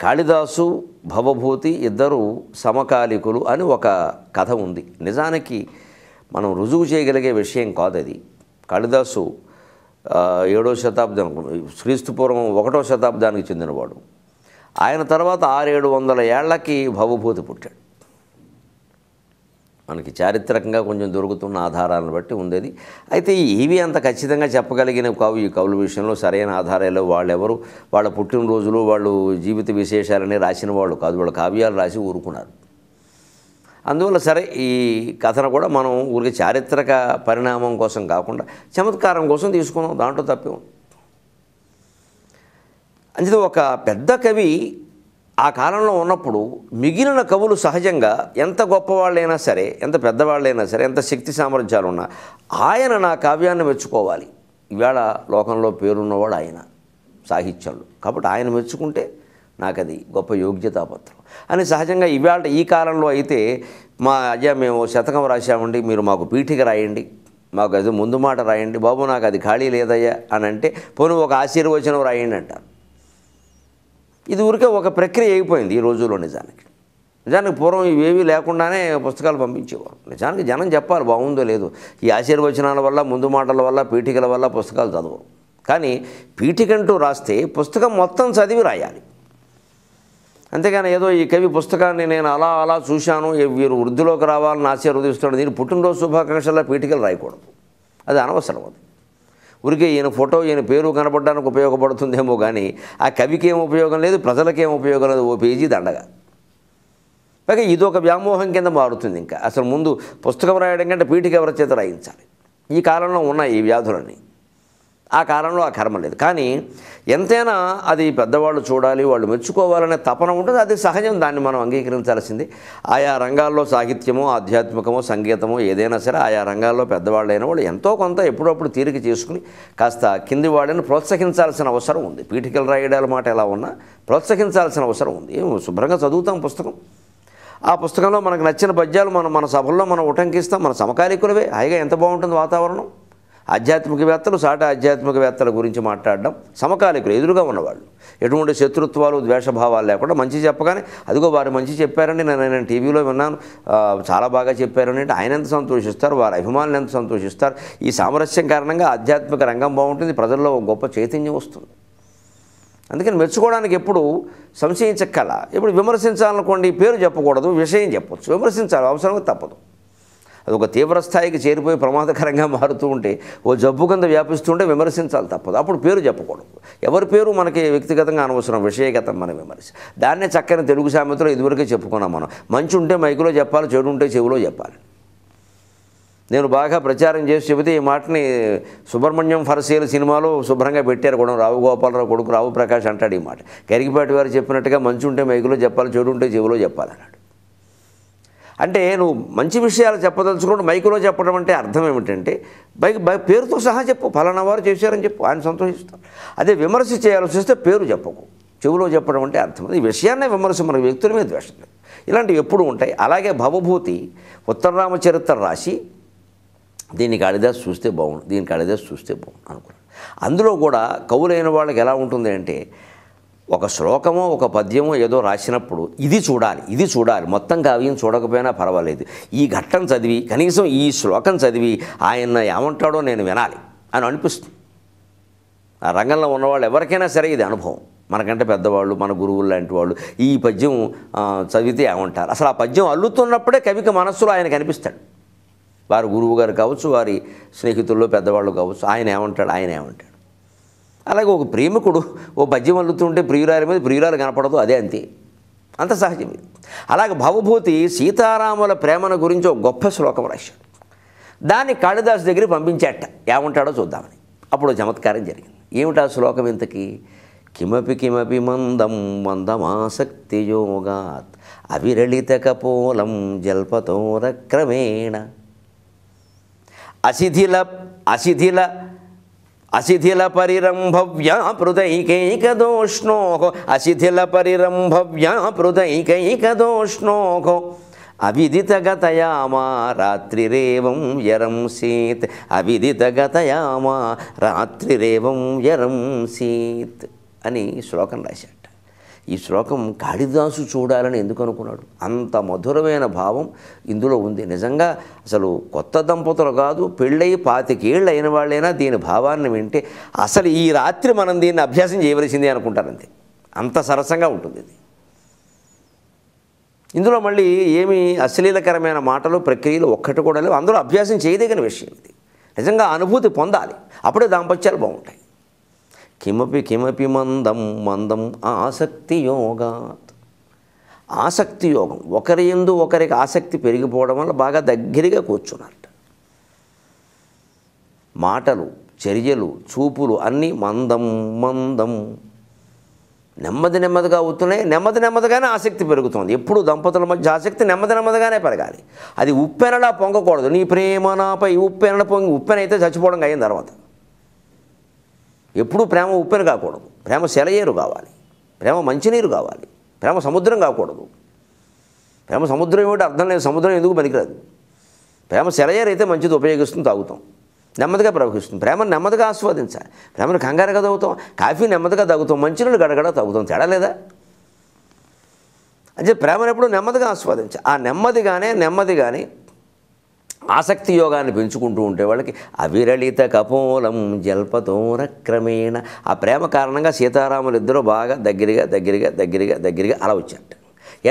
కాళిదాసు భవభూతి ఇద్దరు సమకాలికులు అని ఒక కథ ఉంది. నిజానికి మనం రుజువు చేయగలిగే విషయం కాదు అది. కాళిదాసు 7వ శతాబ్దం క్రీస్తుపూర్వం 1వ శతాబ్దానికి చెందినవాడు. ఆయన తర్వాత 600-700 ఏళ్లకి భవభూతి పుట్టాడు. మనకి చారిత్రకంగా కొంచెం దొరుకుతున్న ఆధారాలను బట్టి ఉండేది. అయితే ఇవి అంత ఖచ్చితంగా చెప్పగలిగిన కావు. ఈ కవుల విషయంలో సరైన ఆధారాలు వాళ్ళెవరు, వాళ్ళ పుట్టినరోజులు, వాళ్ళు జీవిత విశేషాలని రాసిన వాళ్ళు కాదు. వాళ్ళ కావ్యాలు రాసి ఊరుకున్నారు. అందువల్ల సరే ఈ కథను కూడా మనం ఊరికి చారిత్రక పరిణామం కోసం కాకుండా చమత్కారం కోసం తీసుకున్నాం. దాంట్లో తప్పే ఉంది. అంతే ఒక పెద్ద కవి ఆ కాలంలో ఉన్నప్పుడు మిగిలిన కవులు సహజంగా ఎంత గొప్పవాళ్ళైనా సరే, ఎంత పెద్దవాళ్ళైనా సరే, ఎంత శక్తి సామర్థ్యాలు ఉన్నా ఆయన నా కావ్యాన్ని మెచ్చుకోవాలి. ఈవేళ లోకంలో పేరున్నవాడు ఆయన సాహిత్యంలో. కాబట్టి ఆయన మెచ్చుకుంటే నాకు అది గొప్ప యోగ్యతాపత్రం అని సహజంగా ఈవేళ ఈ కాలంలో అయితే అయ్యా మేము శతకం రాశామండి, మీరు మాకు పీఠిక రాయండి, మాకు అది ముందు మాట రాయండి బాబు, నాకు అది ఖాళీ లేదయ్యా అని అంటే పోనీ ఒక ఆశీర్వచనం రాయండి అంటారు. ఇది ఊరికే ఒక ప్రక్రియ అయిపోయింది ఈ రోజుల్లో. నిజానికి పూర్వం ఇవేవీ లేకుండానే పుస్తకాలు పంపించేవారు. నిజానికి జనం చెప్పాలి బాగుందో లేదో. ఈ ఆశీర్వచనాల వల్ల, ముందు మాటల వల్ల, పీఠికల వల్ల పుస్తకాలు చదవరు. కానీ పీఠికంటూ రాస్తే పుస్తకం మొత్తం చదివి రాయాలి. అంతేగాని ఏదో ఈ కవి పుస్తకాన్ని నేను అలా అలా చూశాను, వీరు వృద్ధిలోకి రావాలని ఆశీర్వదిస్తున్నాడు, దీన్ని పుట్టినరోజు శుభాకాంక్షల పీఠికలు రాయకూడదు. అది అనవసరం. అది ఊరికే ఈయన ఫోటో, ఈయన పేరు కనపడడానికి ఉపయోగపడుతుందేమో కానీ ఆ కవికి ఏం ఉపయోగం లేదు, ప్రజలకేం ఉపయోగం లేదు. ఓ పేజీ దండగా. పైగా ఇదొక వ్యామోహం కింద మారుతుంది. ఇంకా అసలు ముందు పుస్తకం రాయడం కంటే పీఠిక ఎవరి చేత రాయించాలి. ఈ కాలంలో ఉన్నాయి ఈ వ్యాధులన్నీ. ఆ కాలంలో ఆ కర్మ లేదు. కానీ ఎంతైనా అది పెద్దవాళ్ళు చూడాలి, వాళ్ళు మెచ్చుకోవాలనే తపన ఉంటుంది. అది సహజం. దాన్ని మనం అంగీకరించాల్సింది. ఆయా రంగాల్లో సాహిత్యమో, ఆధ్యాత్మికమో, సంగీతమో ఏదైనా సరే ఆయా రంగాల్లో పెద్దవాళ్ళైన వాళ్ళు ఎంతో కొంత ఎప్పుడప్పుడు తీరిక చేసుకుని కాస్త కింది వాళ్ళని ప్రోత్సహించాల్సిన అవసరం ఉంది. పీఠికలు రాయడాల మాట ఎలా ఉన్నా ప్రోత్సహించాల్సిన అవసరం ఉంది. శుభ్రంగా చదువుతాం పుస్తకం. ఆ పుస్తకంలో మనకు నచ్చిన పద్యాలు మన సభల్లో మనం ఉటంకిస్తాం. మన సమకాలీకులవే. హాయిగా ఎంత బాగుంటుంది వాతావరణం. ఆధ్యాత్మికవేత్తలు సాటి ఆధ్యాత్మికవేత్తల గురించి మాట్లాడడం, సమకాలికులు ఎదురుగా ఉన్నవాళ్ళు ఎటువంటి శత్రుత్వాలు, ద్వేషభావాలు లేకుండా మంచి చెప్పగానే అదిగో వారు మంచి చెప్పారండి, నేను టీవీలో విన్నాను, చాలా బాగా చెప్పారని అంటే ఆయన ఎంత సంతోషిస్తారు, వారి అభిమానులు ఎంత సంతోషిస్తారు. ఈ సామరస్యం కారణంగా ఆధ్యాత్మిక రంగం బాగుంటుంది, ప్రజల్లో గొప్ప చైతన్యం వస్తుంది. అందుకని మెచ్చుకోవడానికి ఎప్పుడు సంశయించక్కల. ఇప్పుడు విమర్శించాలనుకోండి, పేరు చెప్పకూడదు, విషయం చెప్పొచ్చు. విమర్శించాలి, అవసరం తప్పదు. అది ఒక తీవ్ర స్థాయికి చేరిపోయి ప్రమాదకరంగా మారుతూ ఉంటే, ఓ జబ్బు కింద వ్యాపిస్తుంటే విమర్శించాలి తప్పదు. అప్పుడు పేరు చెప్పకూడదు. ఎవరి పేరు మనకి వ్యక్తిగతంగా అనవసరం, విషయగతం మన విమర్శ. దాన్నే చక్కని తెలుగు సామెతలో ఇదివరకే చెప్పుకున్నాం మనం. మంచి ఉంటే మైకులో చెప్పాలి, చెడు ఉంటే చెవిలో చెప్పాలి. నేను బాగా ప్రచారం చేసి చెబితే ఈ మాటని సుబ్రహ్మణ్యం ఫర్ సేల్ సినిమాలో శుభ్రంగా పెట్టారు కూడా. రావు గోపాలరావు కొడుకు రావు ప్రకాష్ అంటాడు ఈ మాట. గరికిపాటి వారు చెప్పినట్టుగా మంచి ఉంటే మైకులో చెప్పాలి, చెడు ఉంటే చెవిలో చెప్పాలన్నాడు. అంటే నువ్వు మంచి విషయాలు చెప్పదలుచుకుంటూ మైకులో చెప్పడం అంటే అర్థం ఏమిటంటే పేరుతో సహా చెప్పు, ఫలానా వారు చేశారని చెప్పు, ఆయన సంతోషిస్తాను. అదే విమర్శ చేయాల్సి వస్తే పేరు చెప్పకు, చెవిలో చెప్పడం అంటే అర్థం. ఈ విషయాన్నే విమర్శ, మన వ్యక్తుల మీద ద్వేషం లేదు. ఇలాంటివి ఎప్పుడు ఉంటాయి. అలాగే భవభూతి ఉత్తరరామచరిత్ర రాసి దీన్ని కాళిదాసు చూస్తే బాగుండు, దీన్ని కాళిదాసు చూస్తే బాగుండు అనుకున్నాను. అందులో కూడా కవులైన వాళ్ళకి ఎలా ఉంటుంది అంటే ఒక శ్లోకమో ఒక పద్యమో ఏదో రాసినప్పుడు ఇది చూడాలి, మొత్తం కావ్యం చూడకపోయినా పర్వాలేదు, ఈ ఘట్టం చదివి కనీసం ఈ శ్లోకం చదివి ఆయన ఏమంటాడో నేను వినాలి అని అనిపిస్తుంది. ఆ రంగంలో ఉన్నవాళ్ళు ఎవరికైనా సరే ఇది అనుభవం. మనకంటే పెద్దవాళ్ళు, మన గురువులు లాంటి వాళ్ళు ఈ పద్యం చదివితే ఏమంటారు, అసలు ఆ పద్యం అల్లుతున్నప్పుడే కవికి మనస్సులో ఆయన కనిపిస్తాడు. వారి గురువు గారు కావచ్చు, వారి స్నేహితుల్లో పెద్దవాళ్ళు కావచ్చు, ఆయన ఏమంటాడు. అలాగే ఒక ప్రేమికుడు ఓ పద్యం అల్లుతుంటే ప్రియురాలి మీద ప్రియురాలు కనపడదు, అదే అంతే, అంత సహజమే. అలాగే భవభూతి సీతారాముల ప్రేమను గురించి ఒక గొప్ప శ్లోకం రాశాడు. దాన్ని కాళిదాసు దగ్గరికి పంపించాట, ఏమంటాడో చూద్దామని. అప్పుడు చమత్కారం జరిగింది. ఏమిటా శ్లోకం ఇంతకీ? కిమపి మందం మందమాసక్తి యోగాత్ అవిరళిత కపోలం జల్పతోరక్రమేణ అశిథిల పరిరంభవ్యాపృతైకైకదోష్ణో అవిదితగతయామా రాత్రిరేవం యరం సీత్ అని శ్లోకం రాశాట. ఈ శ్లోకం కాళిదాసు చూడాలని ఎందుకు అనుకున్నాడు? అంత మధురమైన భావం ఇందులో ఉంది. నిజంగా అసలు కొత్త దంపతులు కాదు, పెళ్ళై 25 ఏళ్ళు అయిన వాళ్ళైనా దీని భావాన్ని వింటే అసలు ఈ రాత్రి మనం దీన్ని అభ్యాసం చేయవలసిందే అనుకుంటారంతే. అంత సరసంగా ఉంటుంది ఇది. ఇందులో మళ్ళీ ఏమీ అశ్లీలకరమైన మాటలు ప్రక్రియలు ఒక్కటి కూడా లేవు. అందులో అభ్యాసం చేయదగిన విషయం ఇది. నిజంగా అనుభూతి పొందాలి, అప్పుడే దాంపత్యాలు బాగుంటాయి. కిమపి కిమపి మందం మందం ఆసక్తి యోగాత్. ఆసక్తి యోగం, ఒకరి యందు ఒకరికి ఆసక్తి పెరిగిపోవడం వల్ల బాగా దగ్గరగా కూర్చున్నారట. మాటలు, చర్యలు, చూపులు అన్నీ మందం మందం, నెమ్మది నెమ్మదిగా అవుతున్నాయి. నెమ్మదిగానే ఆసక్తి పెరుగుతుంది. ఎప్పుడు దంపతుల మధ్య ఆసక్తి నెమ్మదిగానే పెరగాలి. అది ఉప్పెనలా పొంగకూడదు. నీ ప్రేమ నాపై ఉప్పెన పొంగి, ఉప్పెనైతే చచ్చిపోవడం అయిన తర్వాత. ఎప్పుడూ ప్రేమ ఉప్పెన కాకూడదు. ప్రేమ సెలయేరు కావాలి, ప్రేమ మంచినీరు కావాలి, ప్రేమ సముద్రం కాకూడదు. ప్రేమ సముద్రం ఏమిటి అర్థం లేదు, సముద్రం ఎందుకు పనికిరాదు. ప్రేమ సెలయేరు అయితే మంచిది, ఉపయోగిస్తుంది, తాగుతాం, నెమ్మదిగా ప్రవహిస్తుంది. ప్రేమను నెమ్మదిగా ఆస్వాదించాలి. ప్రేమను కంగారుగా తాగుతాం, కాఫీ నెమ్మదిగా తాగుతాం, మంచినీళ్ళు గడగడ తాగుతాం, తేడా లేదా? అంటే ప్రేమను ఎప్పుడు నెమ్మదిగా ఆస్వాదించాలి. ఆ నెమ్మదిగానే ఆసక్తి యోగాన్ని పెంచుకుంటూ ఉంటే వాళ్ళకి అవిరళిత కపోలం జల్పతోరక్రమేణ. ఆ ప్రేమ కారణంగా సీతారాములు ఇద్దరూ బాగా దగ్గరగా అలా వచ్చారట.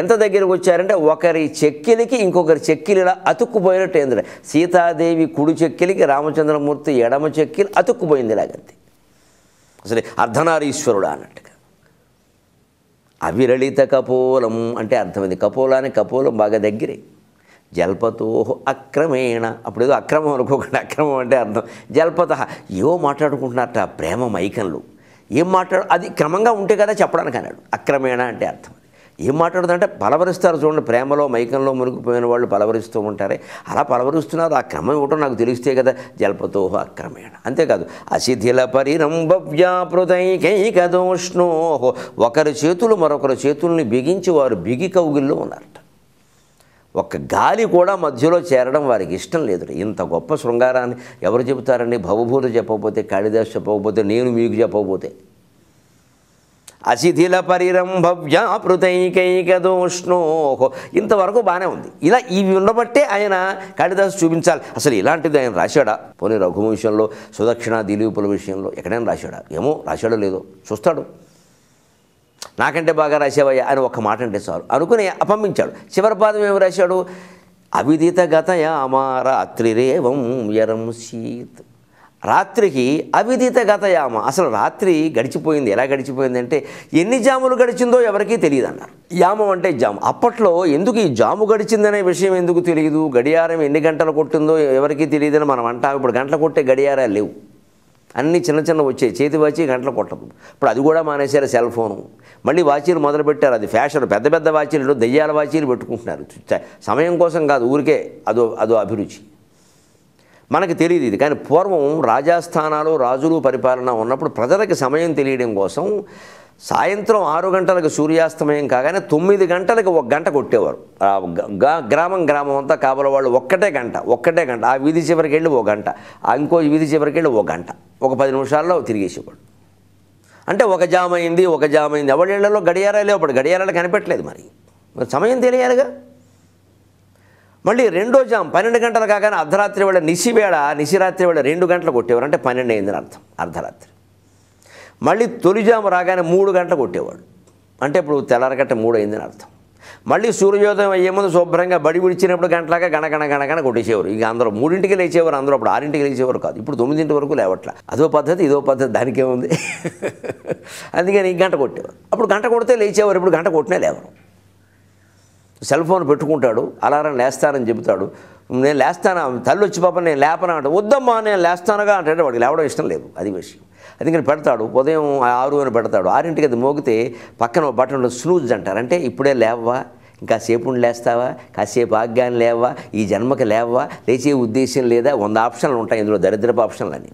ఎంత దగ్గరకు వచ్చారంటే ఒకరి చెక్కిలికి ఇంకొకరి చెక్కిలి ఇలా అతుక్కుపోయినట్టు ఏంది. సీతాదేవి కుడి చెక్కిలికి రామచంద్రమూర్తి ఎడమ చెక్కిలి అతుక్కుపోయింది ఇలాగంతే. అసలు అర్ధనారీశ్వరుడు అన్నట్టుగా. అవిరళిత కపోలం అంటే అర్థమైంది. కపోలానికి కపోలం బాగా దగ్గరే. జల్పతో అక్రమేణ, అప్పుడు ఏదో అక్రమం అనుకోకుండా, అక్రమం అంటే అర్థం జల్పత, ఏవో మాట్లాడుకుంటున్నట్ట ప్రేమ మైకంలో. ఏం అది క్రమంగా ఉంటే కదా చెప్పడానికి అన్నాడు. అక్రమేణ అంటే అర్థం. ఏం మాట్లాడుతుందంటే పలవరిస్తారు చూడండి, ప్రేమలో మైకంలో మునిగిపోయిన వాళ్ళు పలవరిస్తూ ఉంటారే, అలా పలవరిస్తున్నారు. ఆ క్రమం ఏమిటో నాకు తెలిస్తే కదా. జల్పతో అక్రమేణ. అంతేకాదు అశిథిల పరిరంభవ్యాపృతైకైకదోష్ణో, ఒకరి చేతులు మరొకరి చేతుల్ని బిగించి వారు బిగి కౌగిల్లో ఉన్నారట. ఒక్క గాలి కూడా మధ్యలో చేరడం వారికి ఇష్టం లేదు. ఇంత గొప్ప శృంగారాన్ని ఎవరు చెబుతారండి? భవభూతి చెప్పకపోతే, కాళిదాసు చెప్పకపోతే, నేను మీకు చెప్పకపోతే. అశిథిల పరిరంభవ్యాపృతైకైకదోష్ణో, ఇంతవరకు బాగానే ఉంది. ఇలా ఇవి ఉండబట్టే ఆయన కాళిదాసు చూపించాలి. అసలు ఇలాంటిది ఆయన రాశాడా? పోనీ రఘువంశంలో సుదక్షిణ దిలీపుల విషయంలో ఎక్కడైనా రాశాడా? ఏమో రాశాడో లేదో చూస్తాడు. నాకంటే బాగా రాసేవయ్యా అని ఒక్క మాట అంటే చాలు అనుకుని పంపించాడు. చివరి పాదం ఏమి రాశాడు? అవిదిత గతయామ రాత్రిరేవం యరం సీత్. రాత్రికి అవిదిత గతయామ, అసలు రాత్రి గడిచిపోయింది. ఎలా గడిచిపోయిందంటే ఎన్ని జాములు గడిచిందో ఎవరికీ తెలియదు అన్నారు. యామం అంటే జాము. అప్పట్లో ఎందుకు ఈ జాము గడిచిందనే విషయం ఎందుకు తెలియదు? గడియారం ఎన్ని గంటలు కొట్టిందో ఎవరికీ తెలియదని మనం అంటాం. ఇప్పుడు గంటలు కొట్టే గడియారాలు లేవు, అన్నీ చిన్న వచ్చాయి. చేతి వాచి గంటలు కొట్టదు. ఇప్పుడు అది కూడా మానేశారు. సెల్ ఫోను, మళ్ళీ వాచీలు మొదలుపెట్టారు. అది ఫ్యాషన్. పెద్ద వాచీలు, దెయ్యాల వాచీలు పెట్టుకుంటున్నారు. సమయం కోసం కాదు, ఊరికే అదో అభిరుచి. మనకు తెలియదు ఇది. కానీ పూర్వం రాజాస్థానాలు, రాజులు పరిపాలన ఉన్నప్పుడు ప్రజలకు సమయం తెలియడం కోసం సాయంత్రం 6 గంటలకు సూర్యాస్తమయం కాగానే 9 గంటలకు 1 గంట కొట్టేవారు. గ్రామం అంతా కావల వాళ్ళు ఒక్కటే గంట. ఆ వీధి చివరికి వెళ్ళి 1 గంట, ఇంకో వీధి చివరికి వెళ్ళి 1 గంట, ఒక 10 నిమిషాల్లో తిరిగేసేవాడు. అంటే ఒక జామ అయింది. ఎవరిళ్లలో గడియారాలు లేవు. అప్పుడు గడియారాలు కనిపెట్టలేదు. మరి సమయం తెలియాలిగా. మళ్ళీ రెండో జామ 12 గంటలు కాగానే అర్ధరాత్రి వేళ నిశిరాత్రి వేళ 2 గంటలు కొట్టేవారు. అంటే 12 అయిందని అర్థం, అర్ధరాత్రి. మళ్ళీ తొలిజాము రాగానే 3 గంటలు కొట్టేవాడు. అంటే ఇప్పుడు తెల్లారగట్ట 3 అయిందని అర్థం. మళ్ళీ సూర్యోదయం అయ్యే ముందు శుభ్రంగా బడి విడిచినప్పుడు గంటలాగా గణగణ కొట్టేసేవారు. ఇక అందరూ 3ంటికి లేచేవారు. అందరూ అప్పుడు 6ంటికి లేచేవారు కాదు. ఇప్పుడు 9 వరకు లేవట్ల. అదో పద్ధతి, ఇదో పద్ధతి, దానికేముంది. అందుకని గంట కొట్టేవారు. అప్పుడు గంట కొడితే లేచేవారు. ఇప్పుడు గంట కొట్టినా లేవరు. సెల్ ఫోన్ పెట్టుకుంటాడు, అలారం లేస్తానని చెబుతాడు. నేను లేస్తాను, తల్లి వచ్చి పాప నేను లేపనా అంటే, వద్దమ్మా నేను లేస్తానుగా అంటే వాడికి లేవడం ఇష్టం లేదు. అది విషయం. అందుకని పెడతాడు. ఉదయం 6 అని పెడతాడు. 6ంటికి అది మోగితే పక్కన బటన్ స్నూజ్ అంటారు. అంటే ఇప్పుడే లేవా, ఇంకా సేపు లేస్తావా, కాసేపు ఆగ్గాని లేవా, ఈ జన్మకి లేవా, లేచే ఉద్దేశం లేదా, 100 ఆప్షన్లు ఉంటాయి ఇందులో. దరిద్రపు ఆప్షన్లు అని.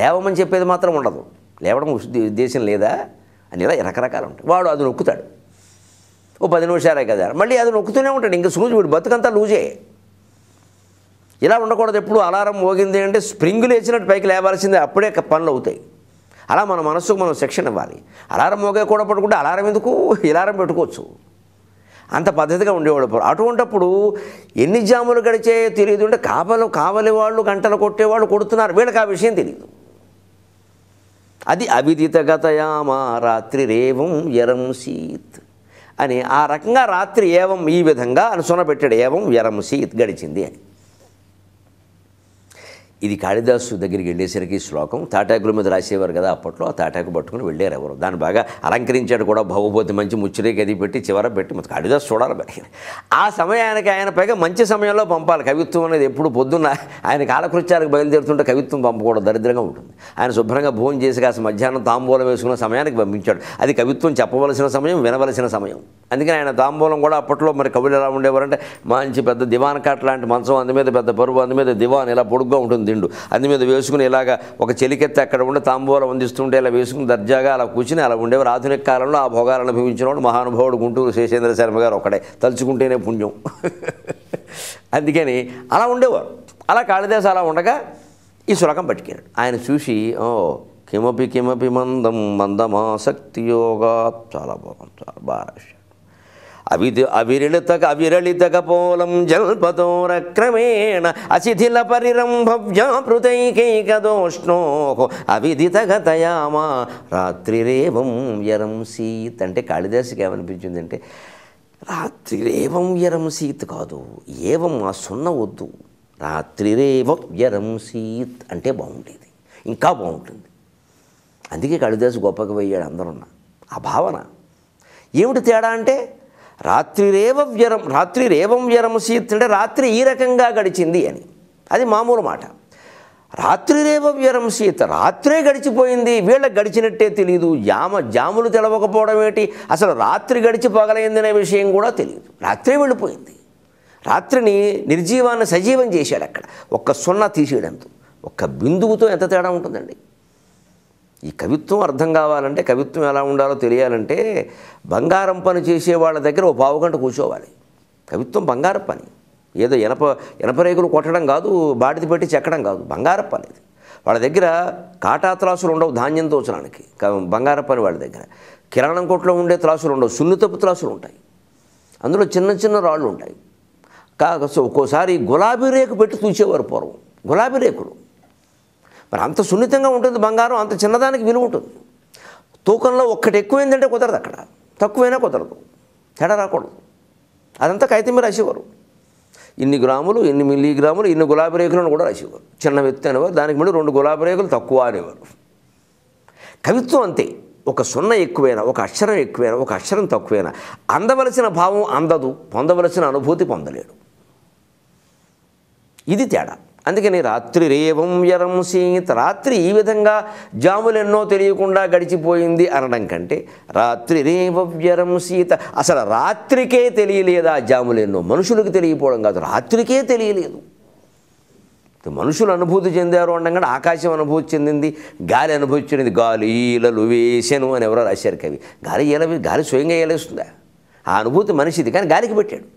లేవమని చెప్పేది మాత్రం ఉండదు. లేవడం ఉద్దేశం లేదా అని ఇలా రకరకాలు ఉంటాయి. వాడు అది నొక్కుతాడు. ఓ 10 నిమిషాలే కదా, మళ్ళీ అది నొక్కుతూనే ఉంటాడు. ఇంకా స్నూజ్, వీడు బతుకంతా లూజే. ఇలా ఉండకూడదు. ఎప్పుడు అలారం మోగింది అంటే స్ప్రింగులు వేసినట్టు పైకి లేవాల్సిందే. అప్పుడే పనులు అవుతాయి. అలా మన మనస్సుకు మనం శిక్షణ ఇవ్వాలి. అలారం మోగే కూడా పట్టుకుంటే అలారం ఎందుకు, ఇలారం పెట్టుకోవచ్చు. అంత పద్ధతిగా ఉండేవాడు. అటువంటప్పుడు ఎన్ని జాములు గడిచాయో తెలియదు. అంటే కావలి వాళ్ళు గంటలు కొట్టేవాళ్ళు కొడుతున్నారు, వీళ్ళకి ఆ విషయం తెలియదు. అది అవిదితగతయామా రాత్రి రేవం యరంసీత్ అని ఆ రకంగా రాత్రి ఏవం ఈ విధంగా అనుసొన పెట్టాడు. ఏవం యరంసీత్ గడిచింది అని. ఇది కాళిదాసు దగ్గరికి వెళ్ళేసరికి శ్లోకం తాటాకుల మీద రాసేవారు కదా అప్పట్లో. ఆ తాటాకు పట్టుకుని వెళ్ళారు ఎవరు. దాన్ని బాగా అలంకరించాడు కూడా. భగవతి మంచి ముచ్చురేకి అది పెట్టి చివర పెట్టి మొత్తం కాళిదాసు చూడాలి మరి. ఆ సమయానికి ఆయన పైగా మంచి సమయంలో పంపాలి. కవిత్వం అనేది ఎప్పుడు పొద్దున్న ఆయన కాలకృత్యాలకు బయలుదేరుతుంటే కవిత్వం పంపకూడదు, దరిద్రంగా ఉంటుంది. ఆయన శుభ్రంగా భోజనం చేసి కాస్త మధ్యాహ్నం తాంబూలం వేసుకున్న సమయానికి పంపించాడు. అది కవిత్వం చెప్పవలసిన సమయం, వినవలసిన సమయం. అందుకని ఆయన తాంబూలం కూడా అప్పట్లో మరి కవులు ఎలా ఉండేవారంటే మంచి పెద్ద దివాన్ కాట్ లాంటి మంచం, అందు మీద పెద్ద పరువు, అందు మీద దివాన్ ఇలా పొడుగ్గా ఉంటుంది దిండు, అందు మీద వేసుకుని ఇలాగా ఒక చెలికెత్తి అక్కడ ఉండి తాంబూలం అందిస్తుంటే ఇలా వేసుకుని దర్జాగా అలా కూర్చుని అలా ఉండేవారు. ఆధునిక కాలంలో ఆ భోగాలను అనుభవించినవాడు మహానుభావుడు గుంటూరు శేషేంద్ర శర్మ గారు ఒకడే, తలుచుకుంటేనే పుణ్యం. అందుకని అలా ఉండేవారు. అలా కాళిదాసు అలా ఉండగా ఈ శ్లోకం పట్టుకెళ్ళాడు. ఆయన చూసి కిమపి కిమపి మందం మందమాసక్తి యోగా, చాలా బాగుంది, చాలా బాగా రాశాడు. అవిరళితకపోలం జల్పతోరక్రమేణ అశిథిల పరిరంభవ్యాపృతైకైకదోష్ణో అవిదితగతయామా రాత్రిరేవం యరంసీత్ అంటే కాళిదాసుకి ఏమనిపించిందంటే రాత్రిరేవం యరంసీత్ కాదు, ఏవం ఆ సున్న వద్దు, రాత్రిరేవం యరంసీత్ అంటే బాగుండేది, ఇంకా బాగుంటుంది. అందుకే కాళిదాసు గొప్పగా పోయాడు అందరున్న ఆ భావన. ఏమిటి తేడా అంటే రాత్రిరేవం వ్యరంసీత్ అంటే రాత్రి ఈ రకంగా గడిచింది అని. అది మామూలు మాట. రాత్రిరేవం వ్యరంసీత్ రాత్రే గడిచిపోయింది, వీళ్ళకి గడిచినట్టే తెలియదు. జాములు తెలవకపోవడం ఏంటి, అసలు రాత్రి గడిచి పగలైందనే విషయం కూడా తెలియదు. రాత్రే వెళ్ళిపోయింది. రాత్రిని నిర్జీవాన్ని సజీవం చేశాడు. అక్కడ ఒక్క సున్నా తీసేయడంతో, ఒక్క బిందువుతో ఎంత తేడా ఉంటుందండి. ఈ కవిత్వం అర్థం కావాలంటే, కవిత్వం ఎలా ఉండాలో తెలియాలంటే బంగారం పని చేసే వాళ్ళ దగ్గర ఓ పావుగంట కూర్చోవాలి. కవిత్వం బంగారం పని, ఏదో ఎనప రేకులు కొట్టడం కాదు, బాటిది పెట్టి చెక్కడం కాదు, బంగారం పని. వాళ్ళ దగ్గర కాటా త్రాసులు ఉండవు ధాన్యం తోచడానికి, బంగారం పని వాళ్ళ దగ్గర. కిరాణం కొట్లో ఉండే త్రాసులు ఉండవు, సున్నితపు త్రాసులు ఉంటాయి. అందులో చిన్న చిన్న రాళ్ళు ఉంటాయి. ఒక్కోసారి గులాబీ రేకు పెట్టి తూచేవారు పూర్వం. గులాబీ రేకులు మరి అంత సున్నితంగా ఉంటుంది బంగారం, అంత చిన్నదానికి విలువ ఉంటుంది. తూకంలో ఒక్కటి ఎక్కువైందంటే కుదరదు, అక్కడ తక్కువైనా కుదరదు, తేడా రాకూడదు. అదంతా కాగితం మీద రాసేవారు. ఇన్ని గ్రాములు, ఇన్ని మిల్లీగ్రాములు, ఇన్ని గులాబీ రేకులను కూడా రాసేవారు. చిన్న వ్యక్తి అనేవారు, దానికి మళ్ళీ 2 గులాబీ రేకులు తక్కువ అనేవారు. కవిత్వం అంతే. ఒక సున్న ఎక్కువైనా, ఒక అక్షరం ఎక్కువైనా, ఒక అక్షరం తక్కువైనా అందవలసిన భావం అందదు, పొందవలసిన అనుభూతి పొందలేడు. ఇది తేడా. అందుకని రాత్రిరేవం యరంసీత్ రాత్రి ఈ విధంగా జాములెన్నో తెలియకుండా గడిచిపోయింది అనడం కంటే రాత్రిరేవం యరంసీత్ అసలు రాత్రికే తెలియలేదా జాములెన్నో. మనుషులకు తెలియపోవడం కాదు, రాత్రికే తెలియలేదు. మనుషులు అనుభూతి చెందారు అనగా ఆకాశం అనుభూతి చెందింది, గాలి అనుభూతి చెందింది. గాలి ఈలలు వేసెను అని ఎవరో రాశారు కవి. గాలి స్వయంగా ఏలేస్తుందా? ఆ అనుభూతి మనిషిది, కానీ గాలికి పెట్టాడు.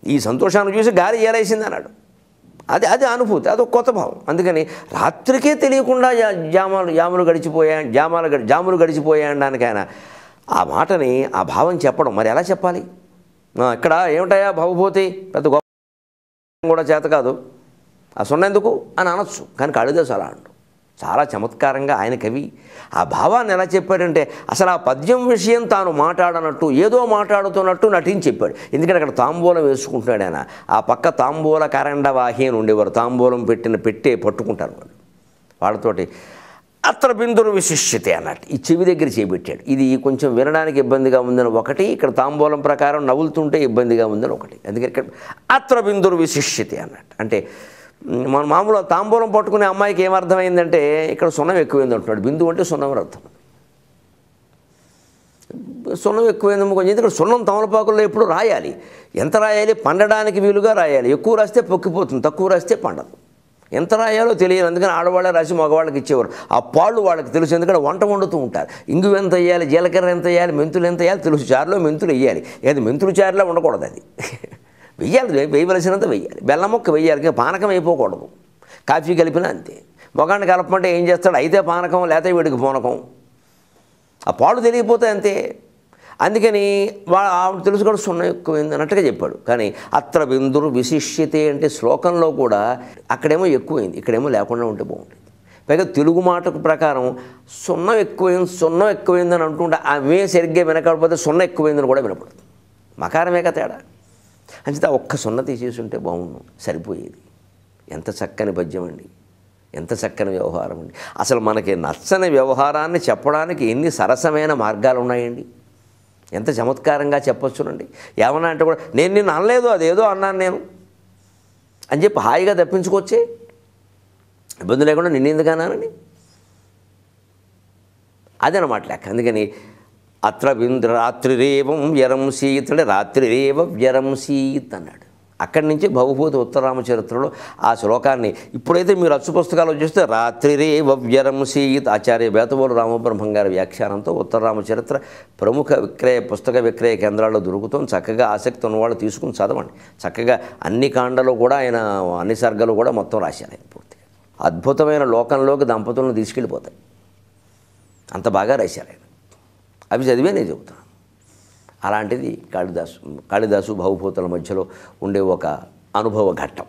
ఈ సంతోషాన్ని చూసి గాలి ఏలేసింది అన్నాడు. అది అనుభూతి, అదొక కొత్త భావం. అందుకని రాత్రికే తెలియకుండా జాములు గడిచిపోయాయనడానికి ఆయన ఆ మాటని, ఆ భావం చెప్పడం మరి ఎలా చెప్పాలి? ఇక్కడ ఏమిటయా భవభూతి, పెద్ద గొప్ప కూడా చేత కాదు, ఆ సున్నెందుకు అని అనొచ్చు. కానీ కాళిదాసు అలా అండు. చాలా చమత్కారంగా ఆయన కవి ఆ భావాన్ని ఎలా చెప్పాడంటే అసలు ఆ పద్యం విషయం తాను మాట్లాడనట్టు, ఏదో మాట్లాడుతున్నట్టు నటించి చెప్పాడు. ఎందుకంటే అక్కడ తాంబూలం వేసుకుంటున్నాడు ఆయన. ఆ పక్క తాంబూల కరండవాహి అని ఉండేవారు, తాంబూలం పెట్టే పట్టుకుంటారు వాళ్ళు. వాళ్ళతోటి అత్ర బిందురు విశిష్యతే అన్నట్టు ఈ చెవి దగ్గర చేపెట్టాడు. ఇది కొంచెం వినడానికి ఇబ్బందిగా ఉందని ఒకటి, ఇక్కడ తాంబూలం ప్రకారం నవ్వులుతుంటే ఇబ్బందిగా ఉందని ఒకటి. అందుకని ఇక్కడ అత్ర బిందురు విశిష్యతే అన్నట్టు. అంటే మన మామూలు తాంబూలం పట్టుకునే అమ్మాయికి ఏమర్థమైందంటే ఇక్కడ సున్నం ఎక్కువైంది అంటున్నాడు. బిందువు అంటే సున్నం అర్థం. సున్నం ఎక్కువైంది కొంచెం. ఇక్కడ సున్నం తమలపాకుల్లో ఎప్పుడు రాయాలి, ఎంత రాయాలి, పండడానికి వీలుగా రాయాలి. ఎక్కువ రాస్తే పొక్కిపోతుంది, తక్కువ రాస్తే పండదు. ఎంత రాయాలో తెలియదు. అందుకని ఆడవాళ్ళే రాసి మగవాళ్ళకి ఇచ్చేవారు. ఆ పాళ్ళు వాళ్ళకి తెలుసు, ఎందుకంటే వంట వండుతూ ఉంటారు. ఇంగు ఎంత వేయాలి, జీలకర్ర ఎంత వేయాలి, మెంతులు ఎంత వేయాలి తెలుసు. చారులో మెంతులు వేయాలి, అది మెంతులు చారులో ఉండకూడదు, అది వెయ్యాలి, వేయవలసినంత వెయ్యాలి. బెల్లం మొక్క వెయ్యాలి, పానకం అయిపోకూడదు. కాఫీ కలిపినా అంతే. మొగాన్ని కలపమంటే ఏం చేస్తాడు? అయితే పానకం, లేకపోతే వీడికి పూనకం. ఆ పాడు తెలియకపోతే అంతే. అందుకని ఆవిడ తెలుసుకోవడం సున్నం ఎక్కువైంది అన్నట్టుగా చెప్పాడు. కానీ అత్ర బిందురు విశిష్యతే అంటే శ్లోకంలో కూడా అక్కడేమో ఎక్కువైంది, ఇక్కడేమో లేకుండా ఉంటే బాగుంటుంది. పైగా తెలుగు మాటకు ప్రకారం సున్నం ఎక్కువైందని అంటుంటే ఆమె సరిగ్గా వినకపోతే సున్నం ఎక్కువైందని కూడా వినపడుతుంది. మకారమేక తేడా. అంచేత ఒక్క సున్న తీసేసి ఉంటే బాగుండు, సరిపోయేది. ఎంత చక్కని పద్యం అండి, ఎంత చక్కని వ్యవహారం అండి. అసలు మనకి నచ్చని వ్యవహారాన్ని చెప్పడానికి ఎన్ని సరసమైన మార్గాలు ఉన్నాయండి. ఎంత చమత్కారంగా చెప్పొచ్చునండి. ఏమన్నా అంటే కూడా నేను నిన్ను అనలేదు, అదేదో అన్నాను నేను అని చెప్పి హాయిగా తప్పించుకొచ్చే, ఇబ్బంది లేకుండా నిన్ను ఎందుకు అన్నానని. అదనమాట లెక్క. అందుకని అత్ర రాత్రిరేవం వ్యరంసీత్ అంటే రాత్రిరేవ వ్యరంసీత్ అన్నాడు. అక్కడి నుంచి భవభూతి ఉత్తరరామచరిత్రలో ఆ శ్లోకాన్ని ఇప్పుడైతే మీరు అచ్చు పుస్తకాలు చూస్తే రాత్రిరేవ వ్యరంసీత్ ఆచార్య బేతవోలు రామబ్రహ్మం గారి వ్యాఖ్యానంతో ఉత్తరరామచరిత్ర ప్రముఖ పుస్తక విక్రయ కేంద్రాల్లో దొరుకుతుంది. చక్కగా ఆసక్తి ఉన్నవాళ్ళు తీసుకుని చదవండి. చక్కగా అన్ని కాండలు కూడా ఆయన, అన్ని సర్గలు కూడా మొత్తం రాశారు ఆయన పూర్తిగా. అద్భుతమైన లోకంలోకి దంపతులను తీసుకెళ్ళిపోతాయి, అంత బాగా రాశారు ఆయన. అవి చదివే నేను చెబుతాను. అలాంటిది కాళిదాసు భవభూతుల మధ్యలో ఉండే ఒక అనుభవ ఘట్టం.